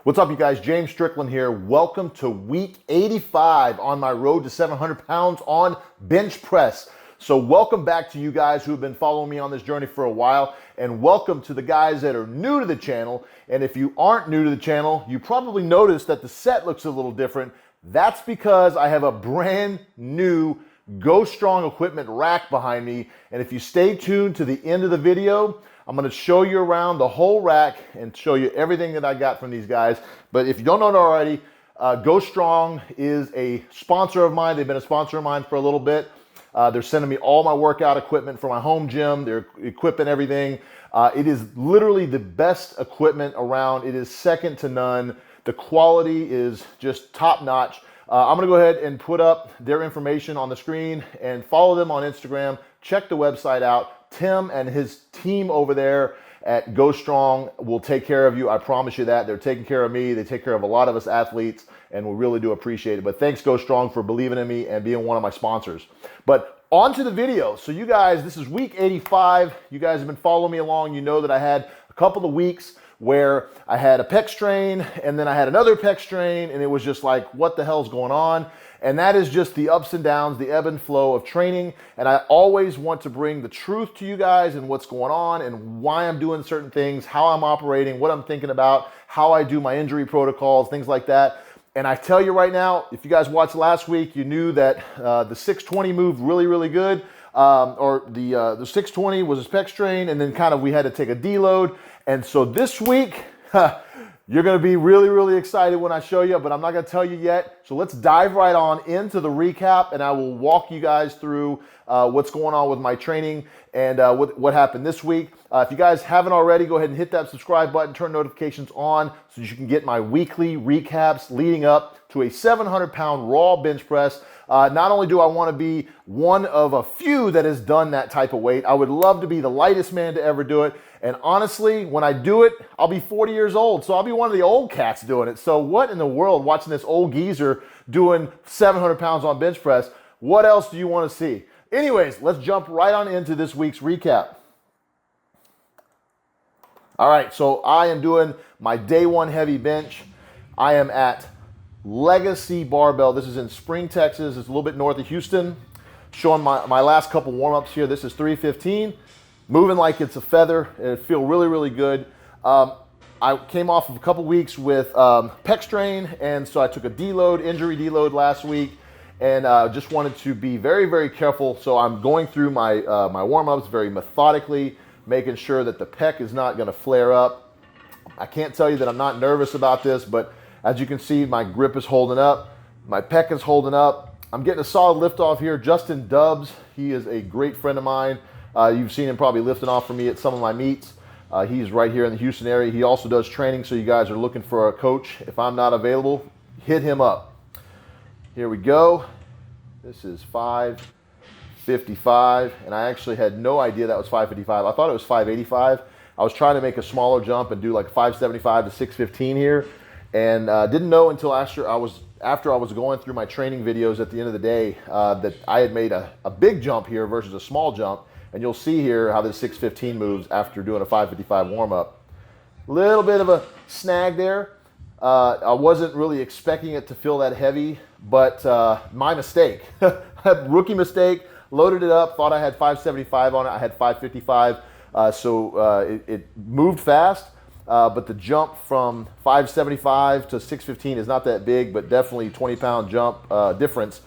What's up, you guys? James Strickland here. Welcome to week 85 on my road to 700 pounds on bench press. So welcome back to you guys who have been following me on this journey for a while, and welcome to the guys that are new to the channel. And if you aren't new to the channel, you probably noticed that the set looks a little different. That's because I have a brand new Go Strong equipment rack behind me. And if you stay tuned to the end of the video, I'm going to show you around the whole rack and show you everything that I got from these guys. But if you don't know it already, Go Strong is a sponsor of mine. They've been a sponsor of mine for a little bit. They're sending me all my workout equipment for my home gym. They're equipping everything. It is literally the best equipment around. It is second to none. The quality is just top notch. I'm going to go ahead and put up their information on the screen and follow them on Instagram. Check the website out. Tim and his team over there at Go Strong will take care of you. I promise you that. They're taking care of me. They take care of a lot of us athletes, and we really do appreciate it. But thanks, Go Strong, for believing in me and being one of my sponsors. But on to the video. So you guys, this is week 85. You guys have been following me along. You know that I had a couple of weeks where I had a pec strain and then I had another pec strain, and it was just like, what the hell's going on? And that is just the ups and downs, the ebb and flow of training. And I always want to bring the truth to you guys and what's going on and why I'm doing certain things, how I'm operating, what I'm thinking about, how I do my injury protocols, things like that. And I tell you right now, if you guys watched last week, you knew that the 620 moved really, really good. The 620 was a pec strain, and then kind of we had to take a deload. And so this week, you're going to be really, really excited when I show you, but I'm not going to tell you yet. So let's dive right on into the recap, and I will walk you guys through what's going on with my training and what happened this week. If you guys haven't already, go ahead and hit that subscribe button, turn notifications on so you can get my weekly recaps leading up to a 700-pound raw bench press. Not only do I want to be one of a few that has done that type of weight, I would love to be the lightest man to ever do it. And honestly, when I do it, I'll be 40 years old. So I'll be one of the old cats doing it. So what in the world, watching this old geezer doing 700 pounds on bench press, what else do you want to see? Anyways, let's jump right on into this week's recap. All right, so I am doing my day one heavy bench. I am at Legacy Barbell. This is in Spring, Texas. It's a little bit north of Houston. Showing my last couple warm-ups here. This is 315. Moving like it's a feather. It feels really, really good. I came off of a couple weeks with pec strain, and so I took a deload, injury deload last week, and just wanted to be very, very careful. So I'm going through my my warm-ups very methodically, making sure that the pec is not going to flare up. I can't tell you that I'm not nervous about this, but as you can see, my grip is holding up. My pec is holding up. I'm getting a solid lift off here. Justin Dubs, he is a great friend of mine. You've seen him probably lifting off for me at some of my meets. He's right here in the Houston area. He also does training, so you guys are looking for a coach. If I'm not available, hit him up. Here we go. This is 555, and I actually had no idea that was 555. I thought it was 585. I was trying to make a smaller jump and do like 575 to 615 here, and didn't know until after I was going through my training videos at the end of the day that I had made a big jump here versus a small jump. And you'll see here how this 615 moves after doing a 555 warm-up. Little bit of a snag there. I wasn't really expecting it to feel that heavy, but my mistake. Rookie mistake. Loaded it up, thought I had 575 on it. I had 555, so it moved fast. But the jump from 575 to 615 is not that big, but definitely 20-pound jump difference,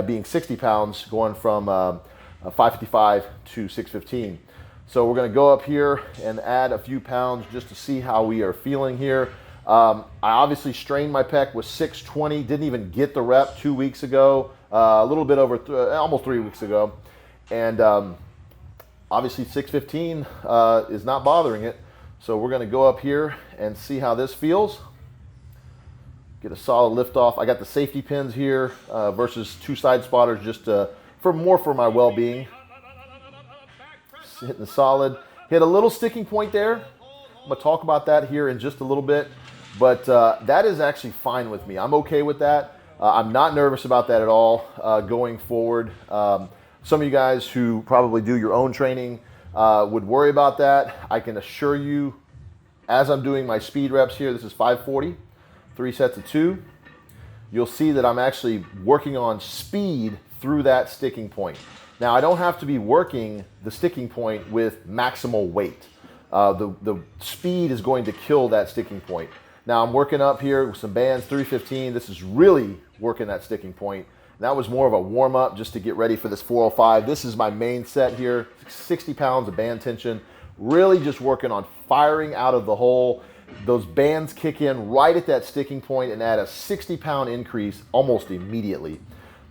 being 60 pounds going from 555 to 615. So we're going to go up here and add a few pounds just to see how we are feeling here. I obviously strained my pec with 620, didn't even get the rep 2 weeks ago, a little bit over almost 3 weeks ago. And obviously 615 is not bothering it. So we're going to go up here and see how this feels. Get a solid lift off. I got the safety pins here versus two side spotters just for my well-being. Hitting the solid. Hit a little sticking point there. I'm going to talk about that here in just a little bit. But that is actually fine with me. I'm okay with that. I'm not nervous about that at all going forward. Some of you guys who probably do your own training would worry about that. I can assure you, as I'm doing my speed reps here, this is 540. 3 sets of 2. You'll see that I'm actually working on speed through that sticking point. Now, I don't have to be working the sticking point with maximal weight. The speed is going to kill that sticking point. Now, I'm working up here with some bands, 315. This is really working that sticking point. And that was more of a warm-up just to get ready for this 405. This is my main set here, 60 pounds of band tension. Really just working on firing out of the hole. Those bands kick in right at that sticking point and add a 60-pound increase almost immediately.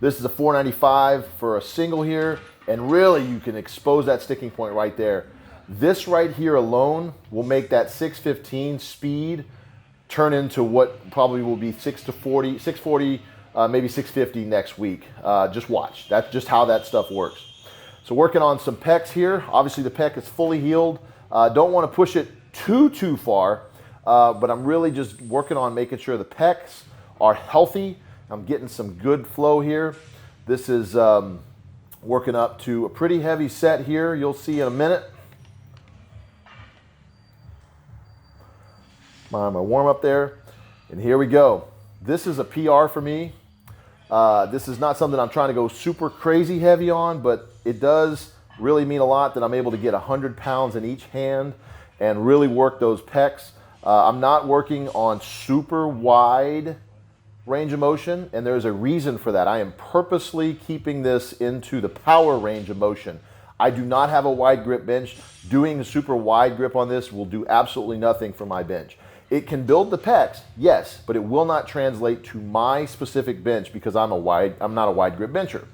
This is a 495 for a single here, and really you can expose that sticking point right there. This right here alone will make that 615 speed turn into what probably will be 640, maybe 650 next week. Just watch. That's just how that stuff works. So working on some pecs here. Obviously the pec is fully healed. Don't want to push it too far, but I'm really just working on making sure the pecs are healthy. I'm getting some good flow here. This is working up to a pretty heavy set here. You'll see in a minute. My warm up there, and here we go. This is a PR for me. This is not something I'm trying to go super crazy heavy on, but it does really mean a lot that I'm able to get 100 pounds in each hand and really work those pecs. I'm not working on super wide range of motion, and there's a reason for that. I am purposely keeping this into the power range of motion. I do not have a wide grip bench. Doing a super wide grip on this will do absolutely nothing for my bench. It can build the pecs, yes, but it will not translate to my specific bench because I'm not a wide grip bencher.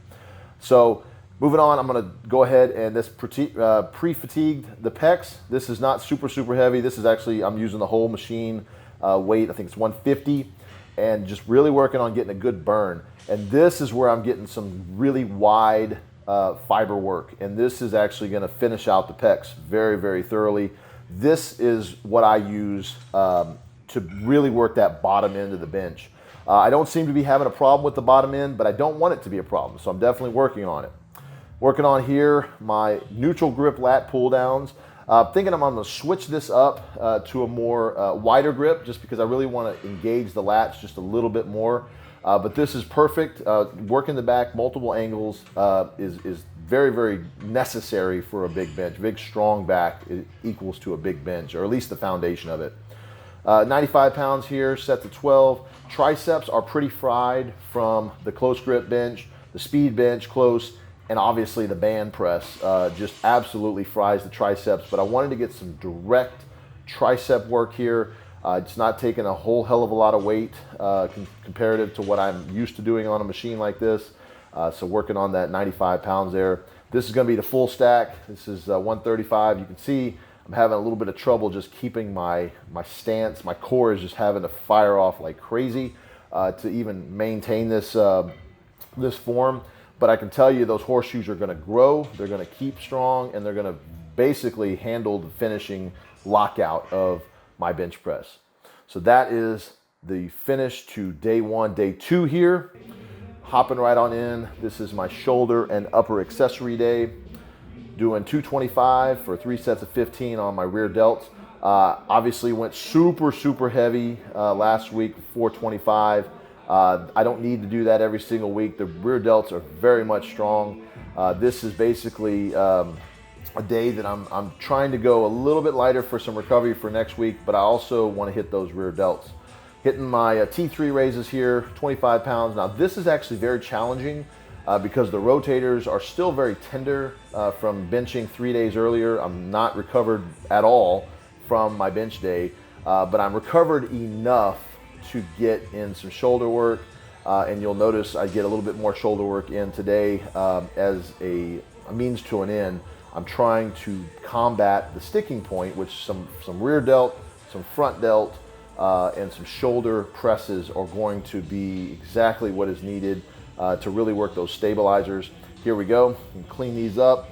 So moving on, I'm gonna go ahead and this pre-fatigued the pecs. This is not super heavy. This is actually, I'm using the whole machine weight. I think it's 150, and just really working on getting a good burn. And this is where I'm getting some really wide fiber work. And this is actually gonna finish out the pecs very thoroughly. This is what I use to really work that bottom end of the bench. I don't seem to be having a problem with the bottom end, but I don't want it to be a problem, so I'm definitely working on it. Working on here, my neutral grip lat pull downs. Thinking I'm gonna switch this up to a more wider grip just because I really wanna engage the lats just a little bit more. But this is perfect. Working the back, multiple angles is very necessary for a big bench. Big, strong back equals to a big bench, or at least the foundation of it. 95 pounds here, set to 12. Triceps are pretty fried from the close grip bench, the speed bench close, and obviously the band press just absolutely fries the triceps. But I wanted to get some direct tricep work here. It's not taking a whole hell of a lot of weight comparative to what I'm used to doing on a machine like this. So working on that 95 pounds there. This is going to be the full stack. This is 135. You can see I'm having a little bit of trouble just keeping my stance. My core is just having to fire off like crazy to even maintain this this form. But I can tell you those horseshoes are going to grow. They're going to keep strong, and they're going to basically handle the finishing lockout of my bench press. So that is the finish to day 1. Day 2 here. Hopping right on in. This is my shoulder and upper accessory day. Doing 225 for 3 sets of 15 on my rear delts. Obviously went super heavy last week, 425. I don't need to do that every single week. The rear delts are very much strong. This is basically a day that I'm trying to go a little bit lighter for some recovery for next week, but I also want to hit those rear delts. Hitting my T3 raises here, 25 pounds. Now this is actually very challenging because the rotators are still very tender from benching 3 days earlier. I'm not recovered at all from my bench day, but I'm recovered enough to get in some shoulder work. And you'll notice I get a little bit more shoulder work in today as a means to an end. I'm trying to combat the sticking point, which some rear delt, some front delt, and some shoulder presses are going to be exactly what is needed to really work those stabilizers. Here we go. And clean these up.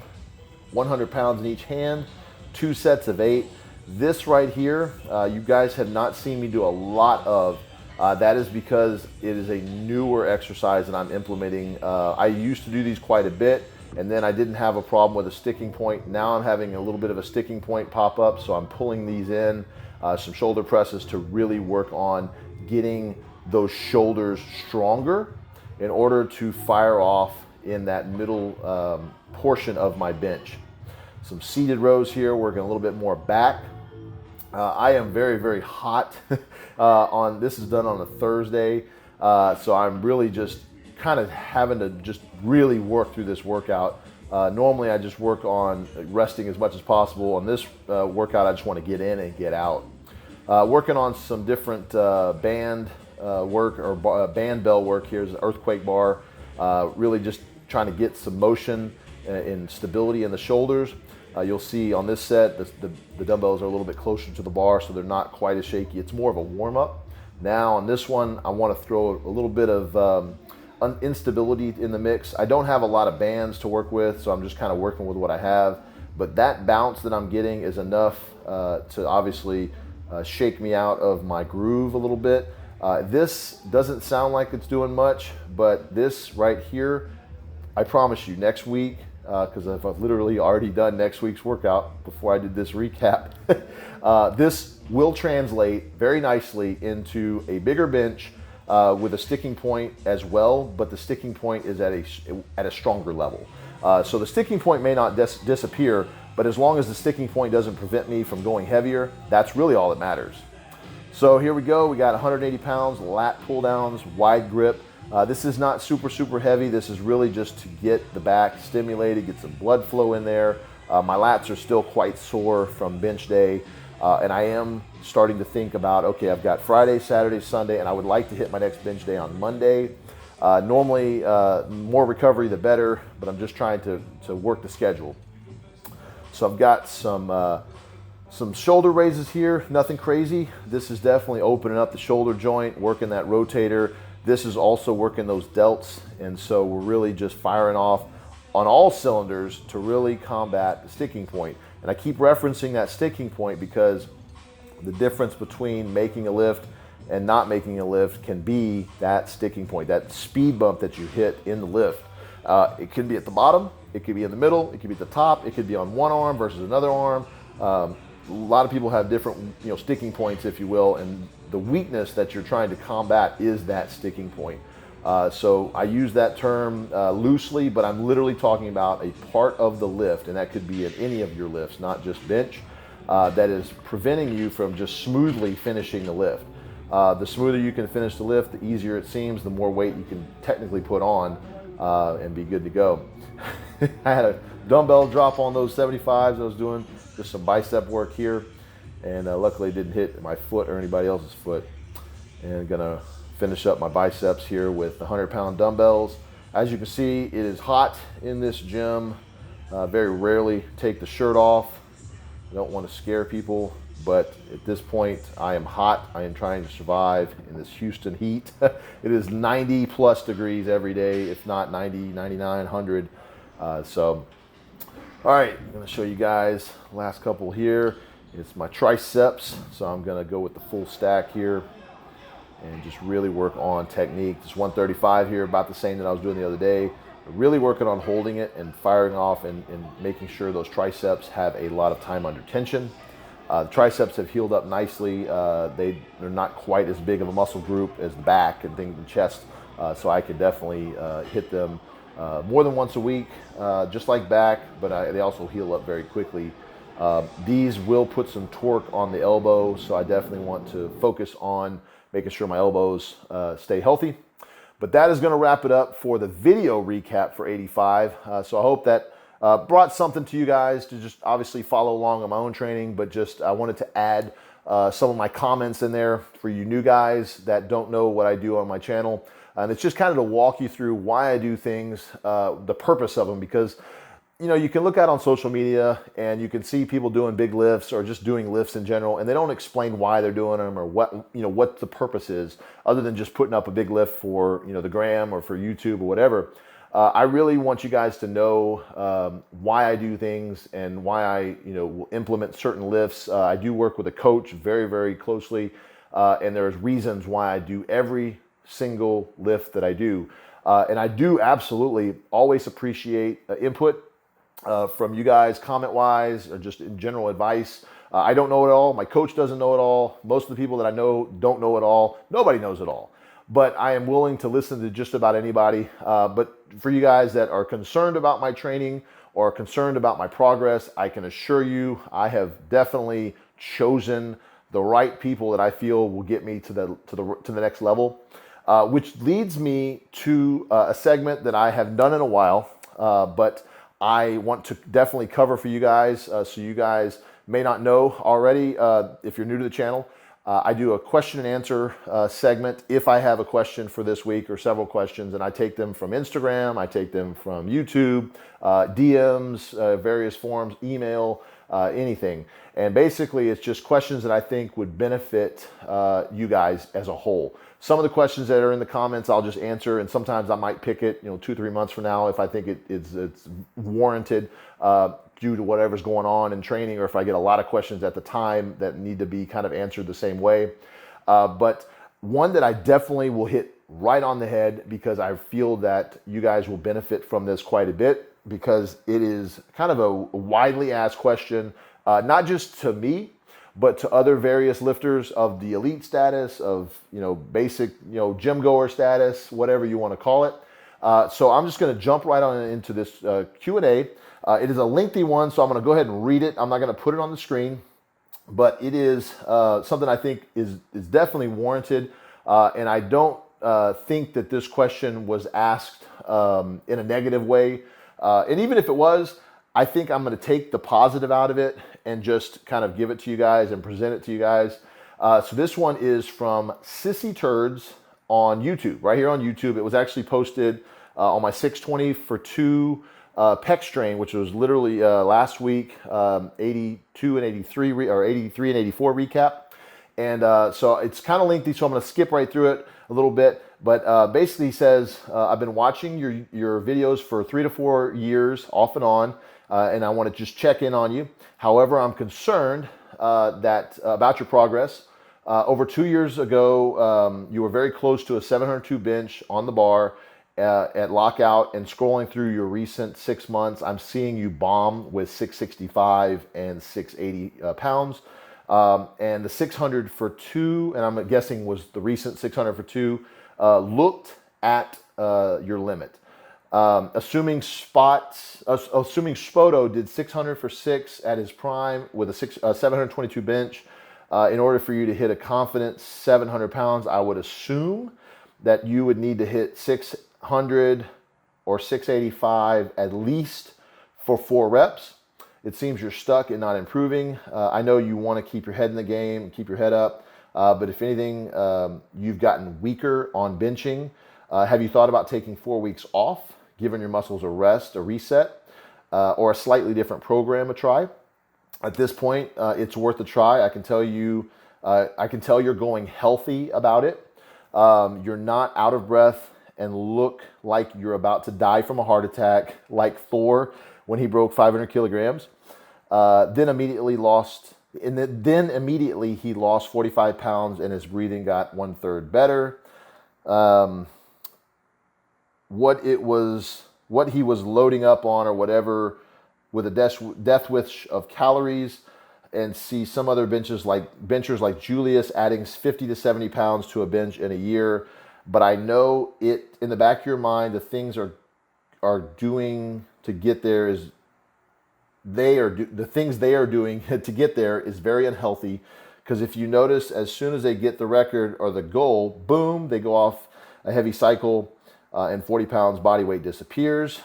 100 pounds in each hand, 2 sets of 8. This right here, you guys have not seen me do a lot of. That is because it is a newer exercise that I'm implementing. I used to do these quite a bit, and then I didn't have a problem with a sticking point. Now I'm having a little bit of a sticking point pop up, so I'm pulling these in, some shoulder presses to really work on getting those shoulders stronger in order to fire off in that middle portion of my bench. Some seated rows here, working a little bit more back. I am very, very hot on this is done on a Thursday, so I'm really just kind of having to just really work through this workout. Normally I just work on resting as much as possible. On this workout, I just want to get in and get out. Working on some different band work or band bell work. Here's an earthquake bar. Really just trying to get some motion and stability in the shoulders. You'll see on this set, the dumbbells are a little bit closer to the bar, so they're not quite as shaky. It's more of a warm-up. Now on this one, I want to throw a little bit of instability in the mix. I don't have a lot of bands to work with, so I'm just kind of working with what I have. But that bounce that I'm getting is enough to obviously shake me out of my groove a little bit. This doesn't sound like it's doing much, but this right here, I promise you, next week, because I've literally already done next week's workout before I did this recap, this will translate very nicely into a bigger bench with a sticking point as well, but the sticking point is at a stronger level. So the sticking point may not disappear, but as long as the sticking point doesn't prevent me from going heavier, that's really all that matters. So here we go. We got 180 pounds, lat pull downs, wide grip. This is not super heavy. This is really just to get the back stimulated, get some blood flow in there. My lats are still quite sore from bench day, and I am starting to think about, okay, I've got Friday, Saturday, Sunday, and I would like to hit my next bench day on Monday. Normally, more recovery the better, but I'm just trying to work the schedule. So I've got some shoulder raises here, nothing crazy. This is definitely opening up the shoulder joint, working that rotator. This is also working those delts, and so we're really just firing off on all cylinders to really combat the sticking point. And I keep referencing that sticking point because the difference between making a lift and not making a lift can be that sticking point, that speed bump that you hit in the lift. It can be at the bottom, it could be in the middle, it could be at the top, it could be on one arm versus another arm. A lot of people have different, sticking points, if you will, and the weakness that you're trying to combat is that sticking point. So I use that term loosely, but I'm literally talking about a part of the lift, and that could be in any of your lifts, not just bench, that is preventing you from just smoothly finishing the lift. The smoother you can finish the lift, the easier it seems, the more weight you can technically put on and be good to go. I had a dumbbell drop on those 75s I was doing, just some bicep work here, and luckily it didn't hit my foot or anybody else's foot. And gonna finish up my biceps here with the 100-pound dumbbells. As you can see, it is hot in this gym. Very rarely take the shirt off. I don't want to scare people, but at this point I am hot. I am trying to survive in this Houston heat. It is 90 plus degrees every day, if not 90, 99, 100. All right, I'm gonna show you guys last couple here. It's my triceps, so I'm gonna go with the full stack here and just really work on technique. This 135 here, about the same that I was doing the other day. Really working on holding it and firing off and making sure those triceps have a lot of time under tension. The triceps have healed up nicely. They're not quite as big of a muscle group as the back and things, the chest, so I can definitely hit them more than once a week, just like back, but they also heal up very quickly. These will put some torque on the elbow, so I definitely want to focus on making sure my elbows stay healthy. But that is going to wrap it up for the video recap for 85. So I hope that brought something to you guys to just obviously follow along on my own training, but just I wanted to add some of my comments in there for you new guys that don't know what I do on my channel. And it's just kind of to walk you through why I do things, the purpose of them, because you can look out on social media and you can see people doing big lifts or just doing lifts in general, and they don't explain why they're doing them or what the purpose is, other than just putting up a big lift for the gram or for YouTube or whatever. I really want you guys to know why I do things and why I will implement certain lifts. I do work with a coach very, very closely, and there's reasons why I do every single lift that I do. And I do absolutely always appreciate input from you guys, comment-wise, or just in general advice. I don't know it all. My coach doesn't know it all. Most of the people that I know don't know it all. Nobody knows it all. But I am willing to listen to just about anybody. But for you guys that are concerned about my training or concerned about my progress, I can assure you I have definitely chosen the right people that I feel will get me to the next level. Which leads me to a segment that I have done in a while, but I want to definitely cover for you guys, so you guys may not know already. If you're new to the channel, I do a question and answer segment if I have a question for this week or several questions, and I take them from Instagram, I take them from YouTube, DMs, various forms, email, anything. And basically it's just questions that I think would benefit you guys as a whole. Some of the questions that are in the comments I'll just answer, and sometimes I might pick it 2-3 months from now if I think it's warranted due to whatever's going on in training, or if I get a lot of questions at the time that need to be kind of answered the same way. But one that I definitely will hit right on the head, because I feel that you guys will benefit from this quite a bit, because it is kind of a widely asked question, not just to me, but to other various lifters of the elite status, of basic gym goer status, whatever you want to call it. So I'm just going to jump right on into this Q&A. It is a lengthy one, so I'm going to go ahead and read it. I'm not going to put it on the screen, but it is something I think is definitely warranted, and I don't think that this question was asked in a negative way. And even if it was, I think I'm going to take the positive out of it and just kind of give it to you guys and present it to you guys. So this one is from Sissy Turds on YouTube, right here on YouTube. It was actually posted on my 620 for 2 pec strain, which was literally last week, 82 and 83, or 83 and 84 recap. And so it's kind of lengthy, so I'm going to skip right through it a little bit. But basically he says, I've been watching your videos for 3 to 4 years off and on, and I want to just check in on you. However, I'm concerned about your progress. Over 2 years ago, you were very close to a 702 bench on the bar at lockout, and scrolling through your recent 6 months, I'm seeing you bomb with 665 and 680 pounds. And the 600 for 2, and I'm guessing was the recent 600 for 2, looked at your limit. Assuming Spoto did 600 for 6 at his prime with a 722 bench, in order for you to hit a confident 700 pounds, I would assume that you would need to hit 600 or 685 at least for 4 reps. It seems you're stuck and not improving. I know you want to keep your head in the game, keep your head up, but if anything, you've gotten weaker on benching. Have you thought about taking 4 weeks off, giving your muscles a rest, a reset, or a slightly different program a try? At this point, it's worth a try. I can tell you, you're going healthy about it. You're not out of breath and look like you're about to die from a heart attack, like Thor when he broke 500 kilograms. Then immediately he lost 45 pounds and his breathing got 1/3 better. What he was loading up on or whatever, with a death wish of calories, and see some other benchers like Julius adding 50 to 70 pounds to a bench in a year. But I know it in the back of your mind, the things are doing to get there is the things they are doing to get there is very unhealthy. Because if you notice, as soon as they get the record or the goal, boom, they go off a heavy cycle, and 40 pounds body weight disappears.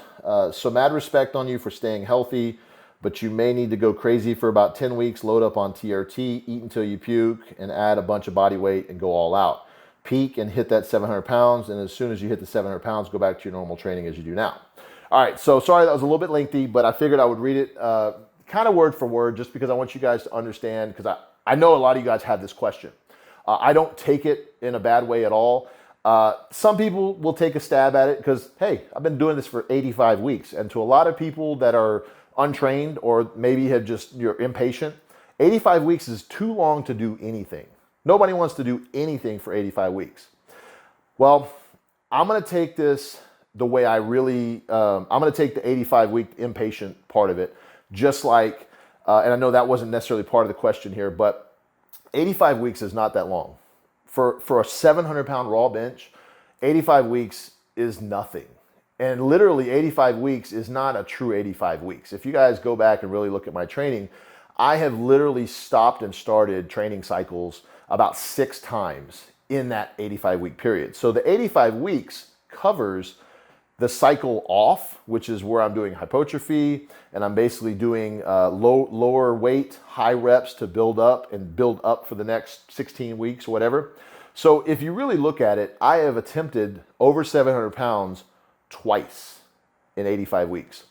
So mad respect on you for staying healthy, but you may need to go crazy for about 10 weeks, load up on TRT, eat until you puke, and add a bunch of body weight and go all out. Peak and hit that 700 pounds, and as soon as you hit the 700 pounds, go back to your normal training as you do now. All right, so sorry that was a little bit lengthy, but I figured I would read it kind of word for word, just because I want you guys to understand, because I know a lot of you guys have this question. I don't take it in a bad way at all. Some people will take a stab at it because, hey, I've been doing this for 85 weeks. And to a lot of people that are untrained or maybe you're impatient, 85 weeks is too long to do anything. Nobody wants to do anything for 85 weeks. Well, I'm going to take this the way I'm going to take the 85 week impatient part of it, just like And I know that wasn't necessarily part of the question here, but 85 weeks is not that long. For a 700-pound raw bench, 85 weeks is nothing. And literally 85 weeks is not a true 85 weeks. If you guys go back and really look at my training, I have literally stopped and started training cycles about 6 times in that 85-week period. So the 85 weeks covers the cycle off, which is where I'm doing hypertrophy, and I'm basically doing lower weight, high reps to build up for the next 16 weeks or whatever. So if you really look at it, I have attempted over 700 pounds twice in 85 weeks.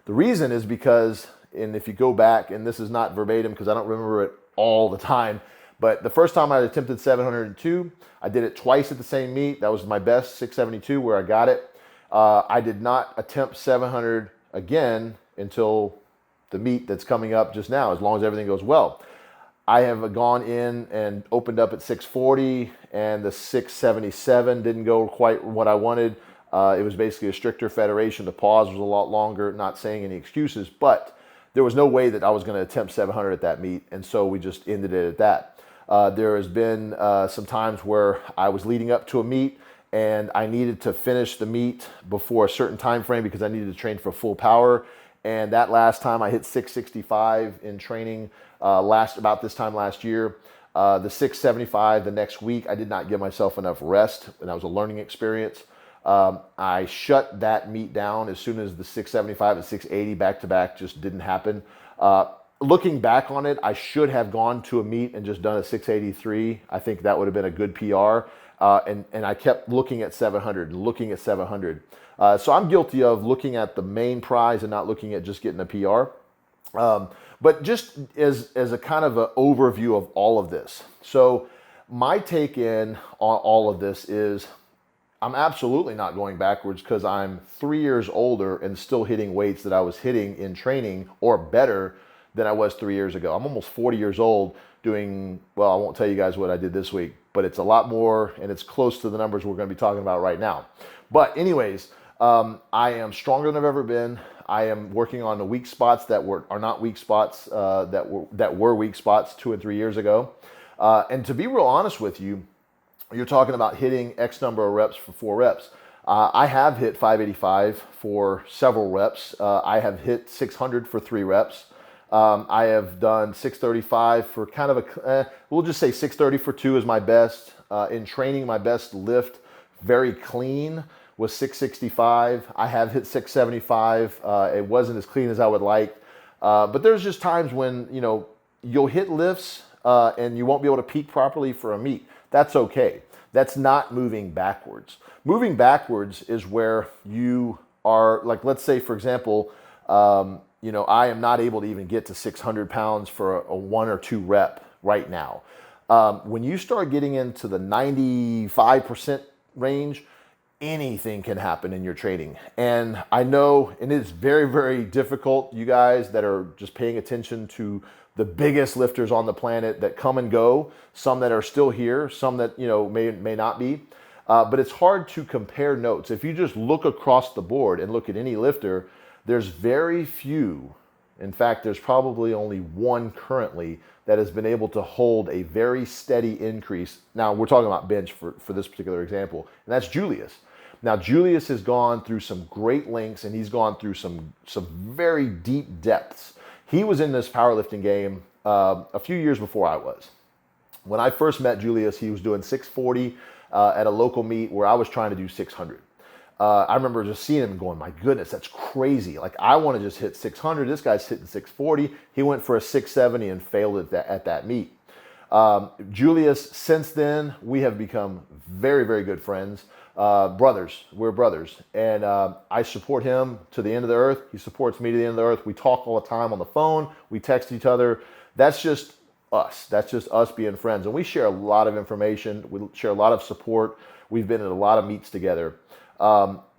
The reason is because, and if you go back, and this is not verbatim because I don't remember it all the time, but the first time I attempted 702, I did it twice at the same meet. That was my best, 672, where I got it. I did not attempt 700 again until the meet that's coming up just now, as long as everything goes well. I have gone in and opened up at 640, and the 677 didn't go quite what I wanted. It was basically a stricter federation. The pause was a lot longer, not saying any excuses, but there was no way that I was going to attempt 700 at that meet, and so we just ended it at that. There has been some times where I was leading up to a meet, and I needed to finish the meet before a certain time frame because I needed to train for full power. And that last time I hit 665 in training about this time last year. The 675 the next week, I did not give myself enough rest, and that was a learning experience. I shut that meet down as soon as the 675 and 680 back-to-back just didn't happen. Looking back on it, I should have gone to a meet and just done a 683. I think that would have been a good PR. And I kept looking at 700 and looking at 700. So I'm guilty of looking at the main prize and not looking at just getting a PR. But just as a kind of an overview of all of this. So my take in on all of this is I'm absolutely not going backwards because I'm 3 years older and still hitting weights that I was hitting in training or better than I was 3 years ago. I'm almost 40 years old doing, well, I won't tell you guys what I did this week, but it's a lot more and it's close to the numbers we're going to be talking about right now. But anyways, I am stronger than I've ever been. I am working on the weak spots that are not weak spots, that were weak spots 2 and 3 years ago. And to be real honest with you, you're talking about hitting X number of reps for 4 reps. I have hit 585 for several reps. I have hit 600 for 3 reps. I have done 635 for kind of we'll just say 630 for 2 is my best. In training, my best lift, very clean, was 665. I have hit 675. It wasn't as clean as I would like. But there's just times when, you'll hit lifts and you won't be able to peak properly for a meet. That's okay. That's not moving backwards. Moving backwards is where you are, like, let's say, for example, I am not able to even get to 600 pounds for a 1 or 2 rep right now. When you start getting into the 95% range, anything can happen in your training. And I know, and it's very, very difficult, you guys that are just paying attention to the biggest lifters on the planet that come and go, some that are still here, some that, may not be. But it's hard to compare notes. If you just look across the board and look at any lifter, there's very few. In fact, there's probably only one currently that has been able to hold a very steady increase. Now, we're talking about bench for this particular example, and that's Julius. Now, Julius has gone through some great lengths, and he's gone through some very deep depths. He was in this powerlifting game a few years before I was. When I first met Julius, he was doing 640 at a local meet where I was trying to do 600. I remember just seeing him and going, my goodness, that's crazy. Like, I want to just hit 600. This guy's hitting 640. He went for a 670 and failed at that meet. Julius, since then, we have become very, very good friends. Brothers. We're brothers. And I support him to the end of the earth. He supports me to the end of the earth. We talk all the time on the phone. We text each other. That's just us. That's just us being friends. And we share a lot of information. We share a lot of support. We've been at a lot of meets together.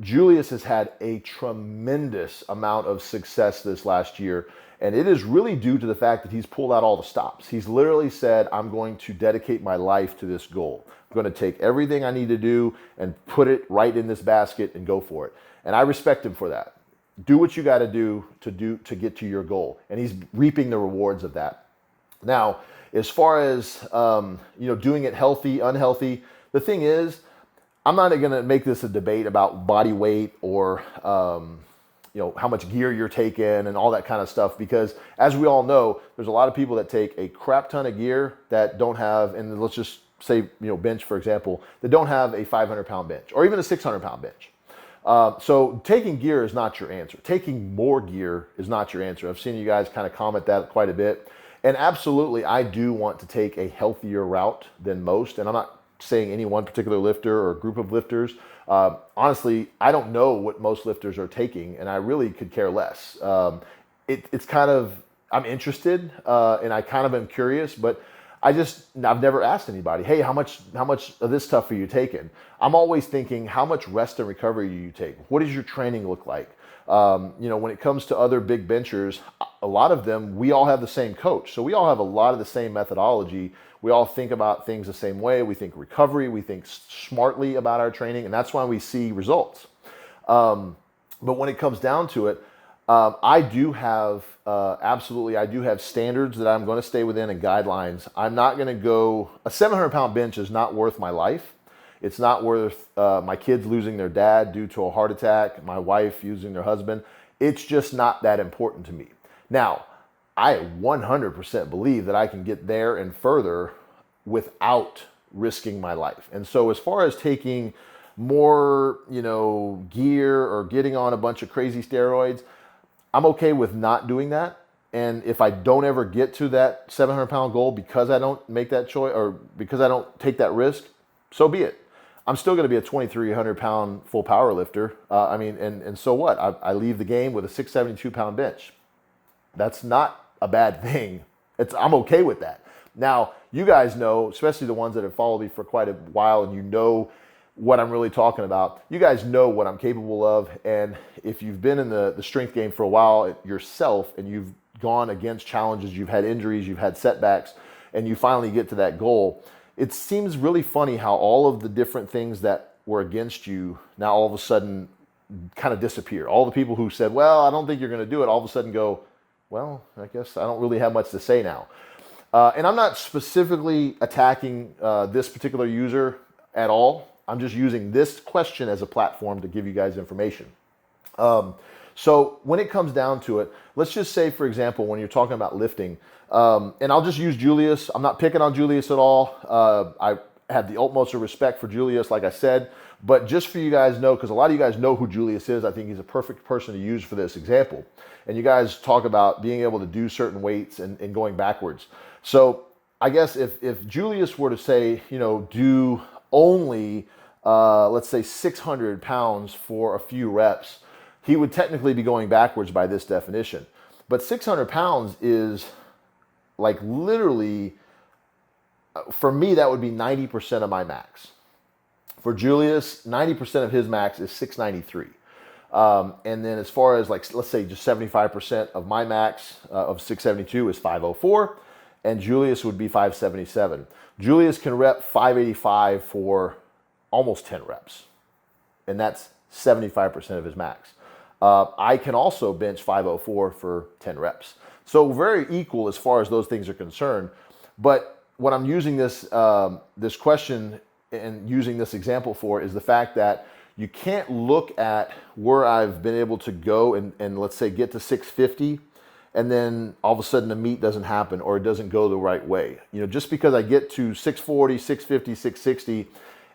Julius has had a tremendous amount of success this last year, and it is really due to the fact that he's pulled out all the stops. He's literally said, I'm going to dedicate my life to this goal. I'm going to take everything I need to do and put it right in this basket and go for it. And I respect him for that. do what you got to do to get to your goal. And he's reaping the rewards of that. Now, as far as, doing it healthy, unhealthy, the thing is, I'm not going to make this a debate about body weight or, how much gear you're taking and all that kind of stuff, because as we all know, there's a lot of people that take a crap ton of gear that don't have, and let's just say, bench, for example, that don't have a 500-pound bench or even a 600-pound bench. So taking gear is not your answer. Taking more gear is not your answer. I've seen you guys kind of comment that quite a bit. And absolutely, I do want to take a healthier route than most. And I'm not saying any one particular lifter or group of lifters. Honestly, I don't know what most lifters are taking, and I really could care less. It's kind of, I'm interested, and I kind of am curious, but I've never asked anybody, hey, how much of this stuff are you taking? I'm always thinking, how much rest and recovery do you take? What does your training look like? When it comes to other big benchers, a lot of them, we all have the same coach. So we all have a lot of the same methodology. We all think about things the same way. We think recovery, we think smartly about our training, and that's why we see results. But when it comes down to it, I do have standards that I'm going to stay within and guidelines. I'm not going to go, a 700-pound bench is not worth my life. It's not worth my kids losing their dad due to a heart attack, my wife losing their husband. It's just not that important to me. Now, I 100% believe that I can get there and further without risking my life. And so as far as taking more, gear or getting on a bunch of crazy steroids, I'm okay with not doing that. And if I don't ever get to that 700-pound goal because I don't make that choice or because I don't take that risk, so be it. I'm still going to be a 2,300-pound full power lifter. And so what? I leave the game with a 672-pound bench. That's not a bad thing. I'm okay with that. Now, you guys know, especially the ones that have followed me for quite a while, and you know what I'm really talking about. You guys know what I'm capable of. And if you've been in the strength game for a while yourself, and you've gone against challenges, you've had injuries, you've had setbacks, and you finally get to that goal, it seems really funny how all of the different things that were against you now all of a sudden kind of disappear. All the people who said, well, I don't think you're going to do it, all of a sudden go, well, I guess I don't really have much to say now. And I'm not specifically attacking this particular user at all. I'm just using this question as a platform to give you guys information. So when it comes down to it, let's just say, for example, when you're talking about lifting, and I'll just use Julius. I'm not picking on Julius at all. I have the utmost of respect for Julius, like I said, but just for you guys know, because a lot of you guys know who Julius is, I think he's a perfect person to use for this example. And you guys talk about being able to do certain weights and going backwards. So I guess if Julius were to say, do only, let's say 600 pounds for a few reps, he would technically be going backwards by this definition. But 600 pounds is like literally, for me, that would be 90% of my max. For Julius, 90% of his max is 693. And then as far as like, let's say just 75% of my max of 672 is 504, and Julius would be 577. Julius can rep 585 for almost 10 reps, and that's 75% of his max. I can also bench 504 for 10 reps. So very equal as far as those things are concerned. But what I'm using this question and using this example for is the fact that you can't look at where I've been able to go and let's say get to 650, and then all of a sudden the meet doesn't happen or it doesn't go the right way. Just because I get to 640, 650, 660,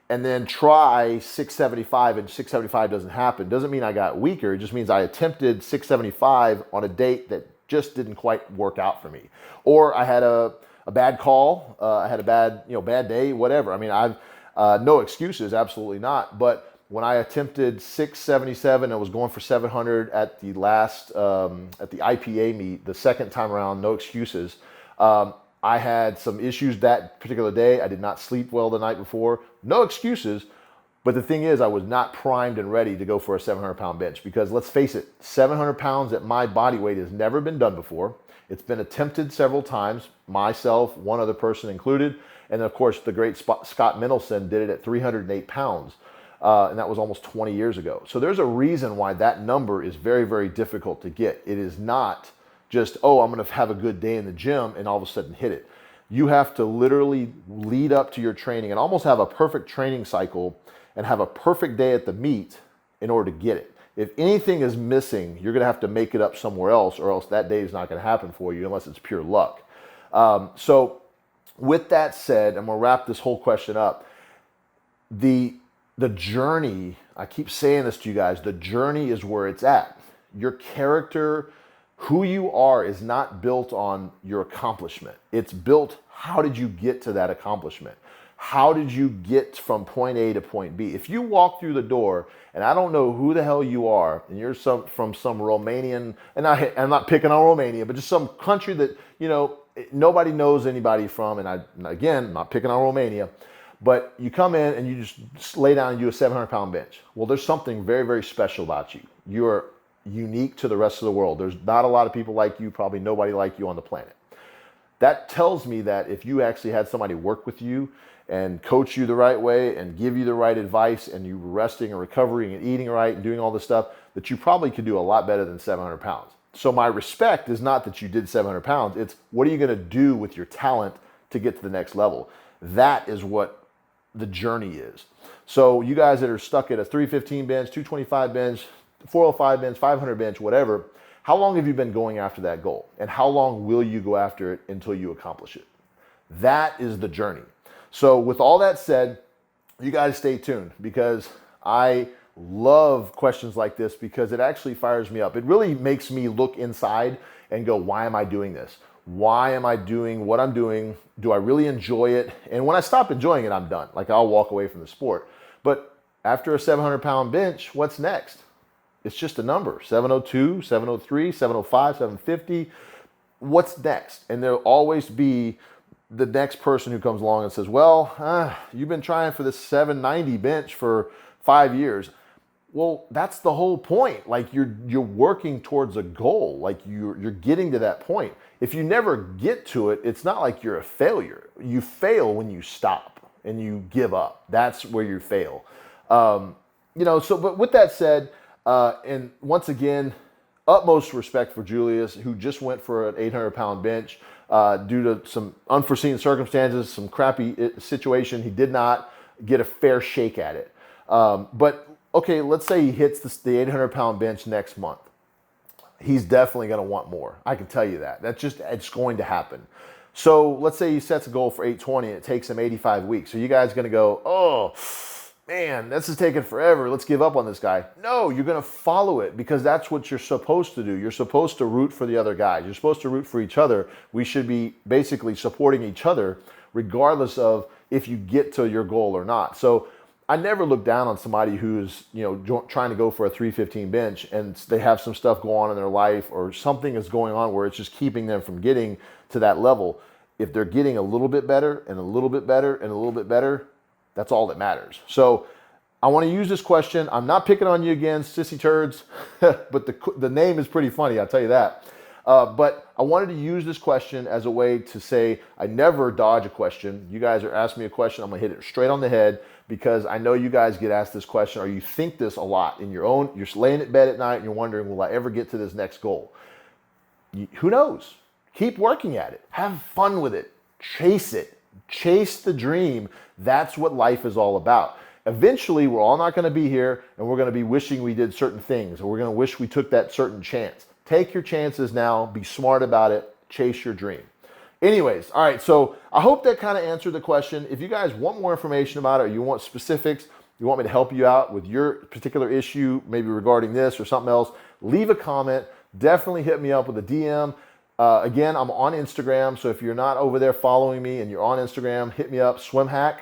and then try 675 and 675 doesn't happen, doesn't mean I got weaker. It just means I attempted 675 on a date that just didn't quite work out for me. Or I had a bad call, I had a bad day, whatever. I mean, I've no excuses, absolutely not. But when I attempted 677 and was going for 700 at the last, at the IPA meet, the second time around, no excuses. I had some issues that particular day. I did not sleep well the night before. No excuses. But the thing is, I was not primed and ready to go for a 700-pound bench because let's face it, 700 pounds at my body weight has never been done before. It's been attempted several times, myself, one other person included. And of course, the great Scott Mendelson did it at 308 pounds. And that was almost 20 years ago. So there's a reason why that number is very, very difficult to get. It is not just, oh, I'm going to have a good day in the gym and all of a sudden hit it. You have to literally lead up to your training and almost have a perfect training cycle and have a perfect day at the meet in order to get it. If anything is missing, you're going to have to make it up somewhere else, or else that day is not going to happen for you unless it's pure luck. So with that said, I'm going to wrap this whole question up. The journey, I keep saying this to you guys, the journey is where it's at. Your character, who you are, is not built on your accomplishment. It's built, how did you get to that accomplishment? How did you get from point A to point B? If you walk through the door and I don't know who the hell you are, and you're from some Romanian, and I'm not picking on Romania, but just some country that, you know, nobody knows anybody from, and again, not picking on Romania, but you come in and you just lay down and do a 700-pound bench. Well, there's something very, very special about you. You're unique to the rest of the world. There's not a lot of people like you, probably nobody like you on the planet. That tells me that if you actually had somebody work with you and coach you the right way and give you the right advice, and you were resting and recovering and eating right and doing all this stuff, that you probably could do a lot better than 700 pounds. So my respect is not that you did 700 pounds. It's what are you going to do with your talent to get to the next level? That is what the journey is. So you guys that are stuck at a 315 bench, 225 bench, 405 bench, 500 bench, whatever, how long have you been going after that goal? And how long will you go after it until you accomplish it? That is the journey. So with all that said, you guys stay tuned, because I love questions like this, because it actually fires me up. It really makes me look inside and go, why am I doing this? Why am I doing what I'm doing? Do I really enjoy it? And when I stop enjoying it, I'm done. Like, I'll walk away from the sport. But after a 700-pound bench, what's next? It's just a number, 702, 703, 705, 750. What's next? And there'll always be the next person who comes along and says, well, you've been trying for this 790 bench for 5 years. Well, that's the whole point. Like, you're working towards a goal. Like, you're getting to that point. If you never get to it, it's not like you're a failure. You fail when you stop and you give up. That's where you fail. But with that said, and once again, utmost respect for Julius, who just went for an 800-pound bench due to some unforeseen circumstances, some crappy situation. He did not get a fair shake at it. But okay, let's say he hits the 800-pound bench next month. He's definitely going to want more. I can tell you that. It's going to happen. So let's say he sets a goal for 820 and it takes him 85 weeks. So you guys are going to go, oh, man, this is taking forever. Let's give up on this guy. No, you're going to follow it, because that's what you're supposed to do. You're supposed to root for the other guys. You're supposed to root for each other. We should be basically supporting each other regardless of if you get to your goal or not. So I never look down on somebody who's, trying to go for a 315 bench and they have some stuff going on in their life, or something is going on where it's just keeping them from getting to that level. If they're getting a little bit better and a little bit better and a little bit better, that's all that matters. So I want to use this question. I'm not picking on you again, sissy turds, but the name is pretty funny, I'll tell you that. But I wanted to use this question as a way to say I never dodge a question. You guys are asking me a question, I'm going to hit it straight on the head, because I know you guys get asked this question, or you think this a lot in your own. You're laying in bed at night and you're wondering, will I ever get to this next goal? Who knows? Keep working at it. Have fun with it. Chase it. Chase the dream. That's what life is all about. Eventually, we're all not going to be here, and we're going to be wishing we did certain things, or we're going to wish we took that certain chance. Take your chances now. Be smart about it. Chase your dream. Anyways, all right, so I hope that kind of answered the question. If you guys want more information about it, or you want specifics, you want me to help you out with your particular issue, maybe regarding this or something else, leave a comment. Definitely hit me up with a DM. Again, I'm on Instagram, so if you're not over there following me and you're on Instagram, hit me up, SwimHack.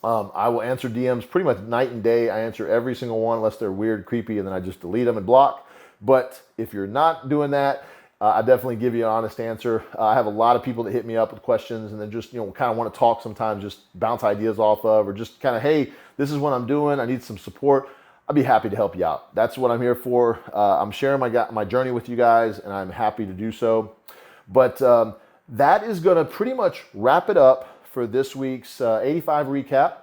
I will answer DMs pretty much night and day. I answer every single one unless they're weird, creepy, and then I just delete them and block. But if you're not doing that, I definitely give you an honest answer. I have a lot of people that hit me up with questions and then just, kind of want to talk sometimes, just bounce ideas off of, or just kind of, hey, this is what I'm doing. I need some support. I'd be happy to help you out. That's what I'm here for. I'm sharing my journey with you guys, and I'm happy to do so. But that is going to pretty much wrap it up for this week's 85 recap.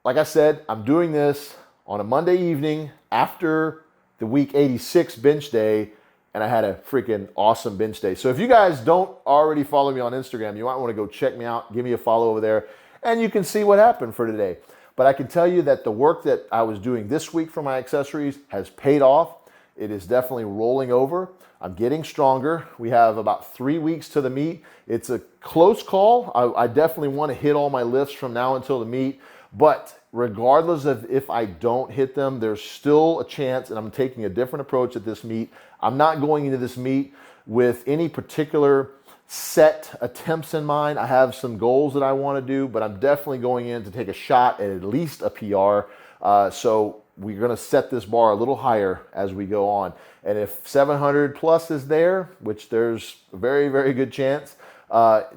like I said, I'm doing this on a Monday evening after the week 86 bench day, and I had a freaking awesome bench day. So if you guys don't already follow me on Instagram, you might want to go check me out, give me a follow over there, and you can see what happened for today. But I can tell you that the work that I was doing this week for my accessories has paid off. It is definitely rolling over. I'm getting stronger. We have about 3 weeks to the meet. It's a close call. I definitely want to hit all my lifts from now until the meet. But regardless of if I don't hit them, there's still a chance, and I'm taking a different approach at this meet. I'm not going into this meet with any particular set attempts in mind. I have some goals that I want to do, but I'm definitely going in to take a shot at least a PR. So we're going to set this bar a little higher as we go on. And if 700 plus is there, which there's a very, very good chance,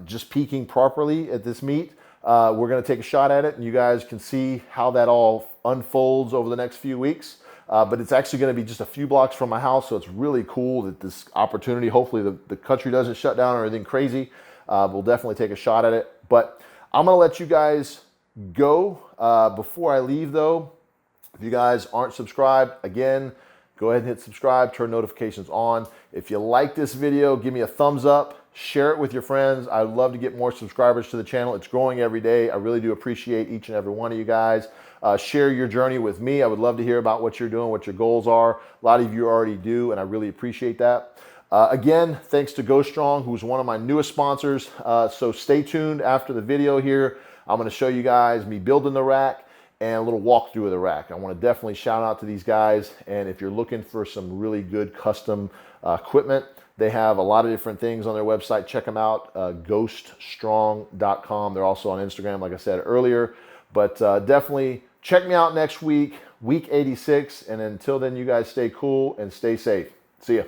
just peaking properly at this meet, we're going to take a shot at it, and you guys can see how that all unfolds over the next few weeks. But it's actually going to be just a few blocks from my house, so it's really cool that this opportunity, hopefully the country doesn't shut down or anything crazy. We'll definitely take a shot at it. But I'm going to let you guys go. Before I leave, though, if you guys aren't subscribed, again, go ahead and hit subscribe, turn notifications on. If you like this video, give me a thumbs up. Share it with your friends. I'd love to get more subscribers to the channel. It's growing every day. I really do appreciate each and every one of you guys. Share your journey with me. I would love to hear about what you're doing, what your goals are. A lot of you already do, and I really appreciate that. Again, thanks to Go Strong, who's one of my newest sponsors. So stay tuned after the video here. I'm going to show you guys me building the rack and a little walkthrough of the rack. I want to definitely shout out to these guys. And if you're looking for some really good custom equipment, they have a lot of different things on their website. Check them out, ghoststrong.com. They're also on Instagram, like I said earlier. But definitely check me out next week, week 86. And until then, you guys stay cool and stay safe. See ya.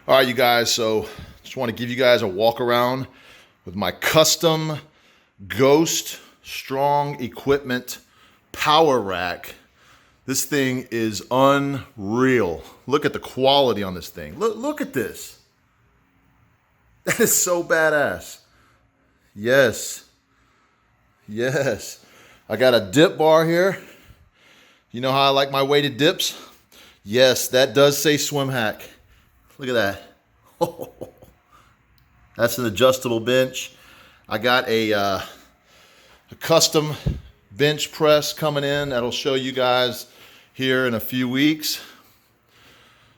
All right, you guys, so just want to give you guys a walk around with my custom Ghost Strong Equipment Power Rack. This thing is unreal. Look at the quality on this thing. Look at this. That is so badass. Yes. Yes. I got a dip bar here. You know how I like my weighted dips? Yes, that does say swim hack. Look at that. That's an adjustable bench. I got a custom bench press coming in that'll show you guys here in a few weeks.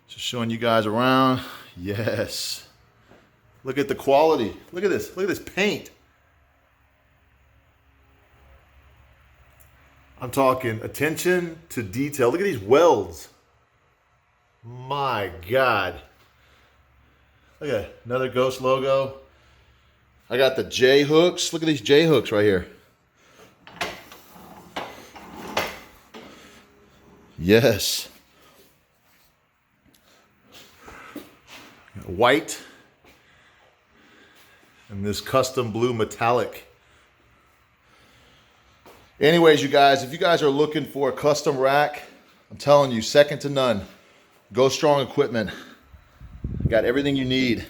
Just showing you guys around. Yes. Look at the quality. Look at this. Look at this paint. I'm talking attention to detail. Look at these welds. My God. Look at another Ghost logo. I got the J hooks. Look at these J hooks right here. Yes. white and this custom blue metallic. Anyways, you guys, if you guys are looking for a custom rack, I'm telling you, second to none. Go Strong Equipment. Got everything you need.